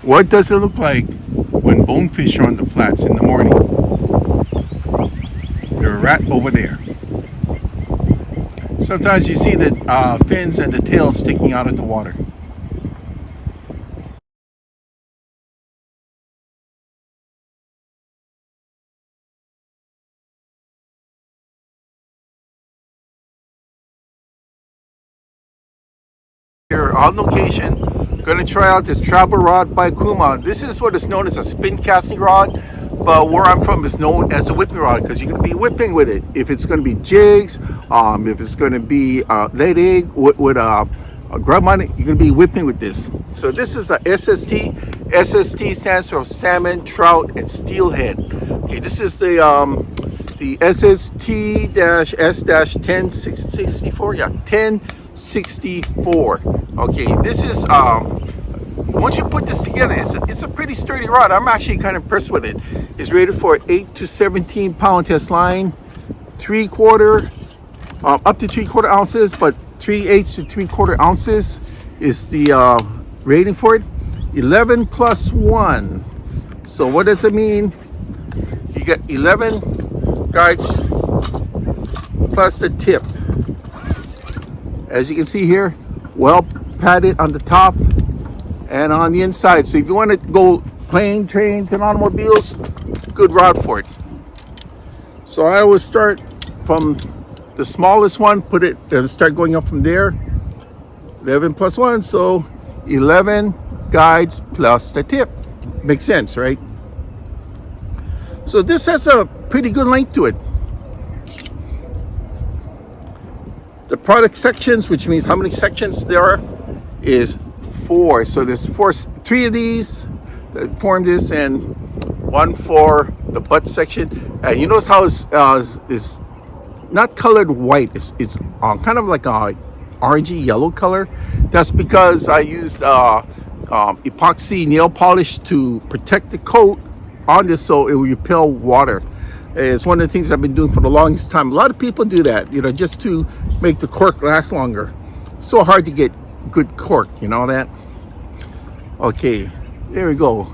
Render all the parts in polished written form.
What does it look like when bonefish are on the flats in the morning? They're right over there. Sometimes you see the fins and the tail sticking out of the water. Here on location, going to try out this travel rod by Okuma. This is what is known as a spin casting rod, but where I'm from is known as a whipping rod because you're going to be whipping with it. If it's going to be jigs, if it's going to be laid egg with a grub on it, you're going to be whipping with this. So this is a SST. SST stands for Salmon, Trout, and Steelhead. Okay, this is the SST-S-1064. Yeah, 1064. Okay, this is once you put this together, it's a pretty sturdy rod. I'm actually kind of impressed with it. It's rated for 8 to 17 pound test line, 3/4 up to 3/4 ounces, but 3/8 to 3/4 ounces is the rating for it. 11 plus 1. So what does it mean? You get 11 guides plus the tip. As you can see here, well padded on the top and on the inside. So if you want to go plane, trains, and automobiles, good rod for it. So I always start from the smallest one, put it and start going up from there. 11 plus 1, so 11 guides plus the tip. Makes sense, right? So this has a pretty good length to it. The product sections, which means how many sections there are, is 4. So there's 3 of these that form this, and 1 for the butt section. And you notice how it's not colored white. It's kind of like a orangey yellow color. That's because I used epoxy nail polish to protect the coat on this so it will repel water. It's one of the things I've been doing for the longest time. A lot of people do that, just to make the cork last longer. So hard to get good cork, you know that? Okay, there we go.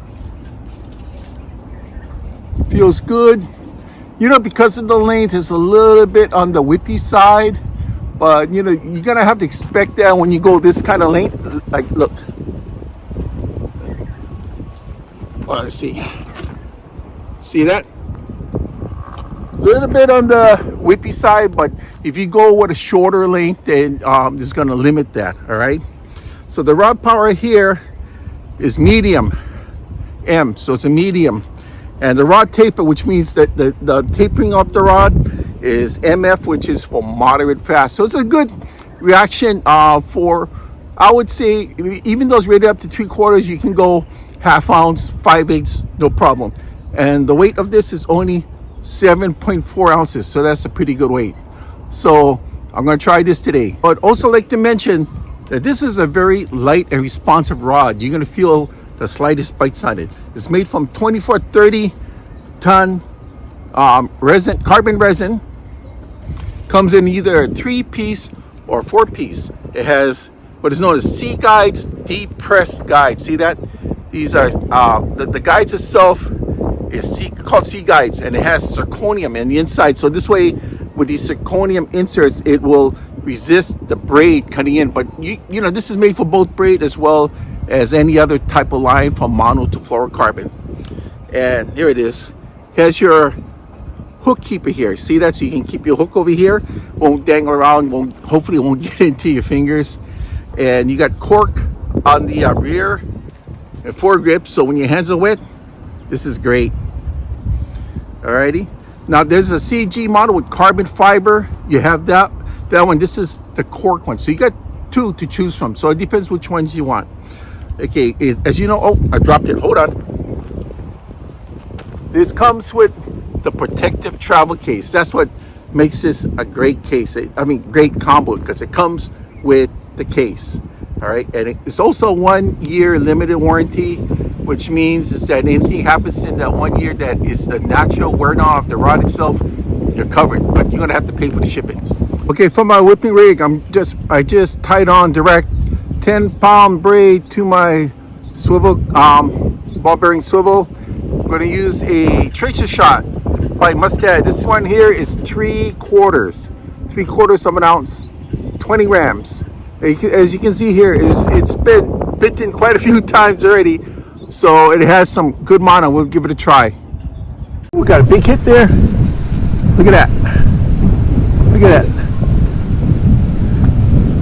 Feels good. Because of the length, it's a little bit on the whippy side, but you're gonna have to expect that when you go this kind of length. Like, look. Well, let's see. See that? A little bit on the whippy side, but if you go with a shorter length, then it's going to limit that. All right. So the rod power here is medium M, so it's a medium, and the rod taper, which means that the tapering of the rod is MF, which is for moderate fast. So it's a good reaction for, I would say, even though it's rated up to 3/4, you can go ½ ounce, 5/8, no problem. And the weight of this is only 7.4 ounces, so that's a pretty good weight. So I'm going to try this today. But also like to mention that this is a very light and responsive rod. You're going to feel the slightest bites on it. It's made from 2430 ton resin, carbon resin. Comes in either a 3-piece or 4-piece. It has what is known as C guides, deep pressed guides. See that? These are the guides itself is called C guides, and it has zirconium in the inside. So this way, with these zirconium inserts, it will resist the braid cutting in. But this is made for both braid as well as any other type of line, from mono to fluorocarbon. And here it is. Here's your hook keeper here. See that? So you can keep your hook over here. Won't dangle around. Hopefully it won't get into your fingers. And you got cork on the rear and foregrip. So when your hands are wet, this is great. Alrighty. Now there's a CG model with carbon fiber. You have that one. This is the cork one. So you got 2 to choose from. So it depends which ones you want. Okay, as you know, oh, I dropped it. Hold on. This comes with the protective travel case. That's what makes this a great case. Great combo, because it comes with the case. All right, and it's also 1 year limited warranty, which means is that anything happens in that 1 year that is the natural wear down of the rod itself, you're covered, but you're gonna have to pay for the shipping. Okay, for my whipping rig, I just tied on direct 10-pound braid to my swivel, ball bearing swivel. I'm going to use a tracer shot by Mustad. This one here is 3/4 of an ounce, 20 grams. As you can see here, it's been bitten quite a few times already, so it has some good mana. We'll give it a try. We got a big hit there. Look at that. Look at that.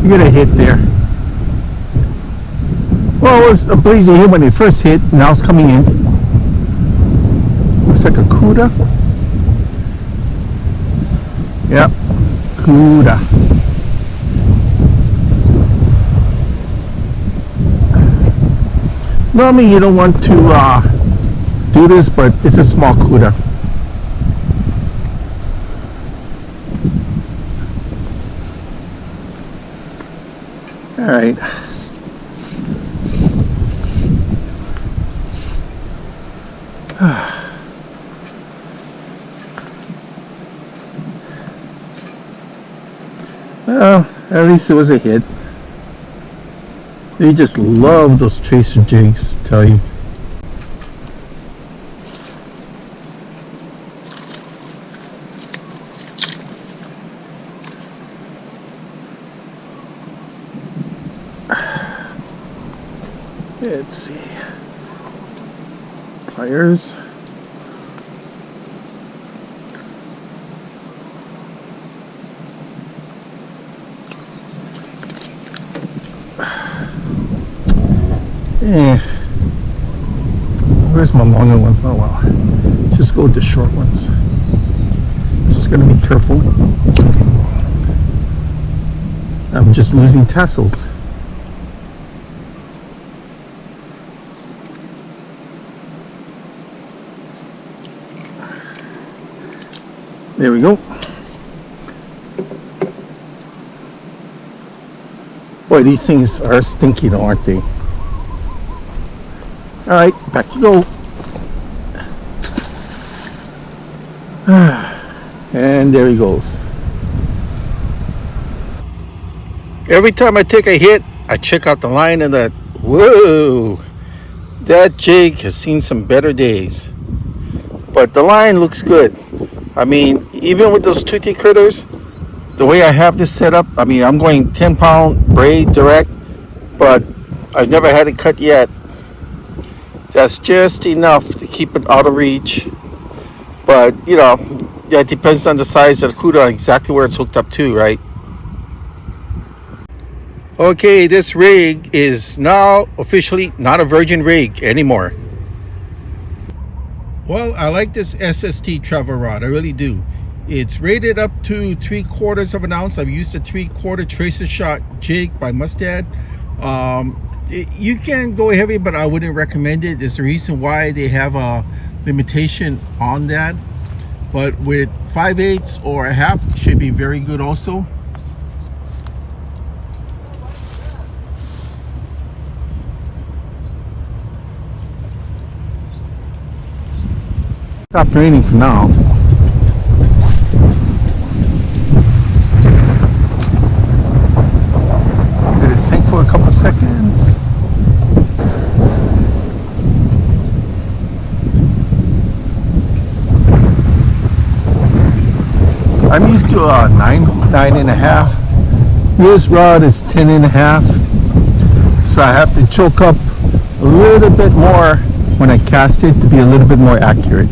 Look at a hit there. Well, it was a blazing hit when it first hit. Now it's coming in. Looks like a Cuda. Yep, Cuda. Normally you don't want to do this, but it's a small Cuda. All right. Well, at least it was a hit. They just love those tracer jigs, tell you. Let's see. Pliers. Yeah. Where's my longer ones? Oh well. Just go with the short ones. Just gotta be careful. I'm just losing tassels. There we go. Boy, these things are stinky though, aren't they? Alright, back you go. And there he goes. Every time I take a hit, I check out the line and that, whoa, that jig has seen some better days. But the line looks good. I mean, even with those toothy critters, the way I have this set up, I mean, I'm going 10-pound braid direct, but I've never had it cut yet. That's just enough to keep it out of reach. But, you know, that depends on the size of the Cuda, exactly where it's hooked up to, right? Okay, this rig is now officially not a virgin rig anymore. Well, I like this SST travel rod, I really do. It's rated up to 3/4 of an ounce. I've used a 3/4 tracer shot jig by Mustad. You can go heavy, but I wouldn't recommend it. There's a reason why they have a limitation on that. But with 5/8 or a half, should be very good also. Stop raining for now. Let it sink for a couple seconds. I'm used to a 9.5. This rod is 10.5. So I have to choke up a little bit more when I cast it to be a little bit more accurate.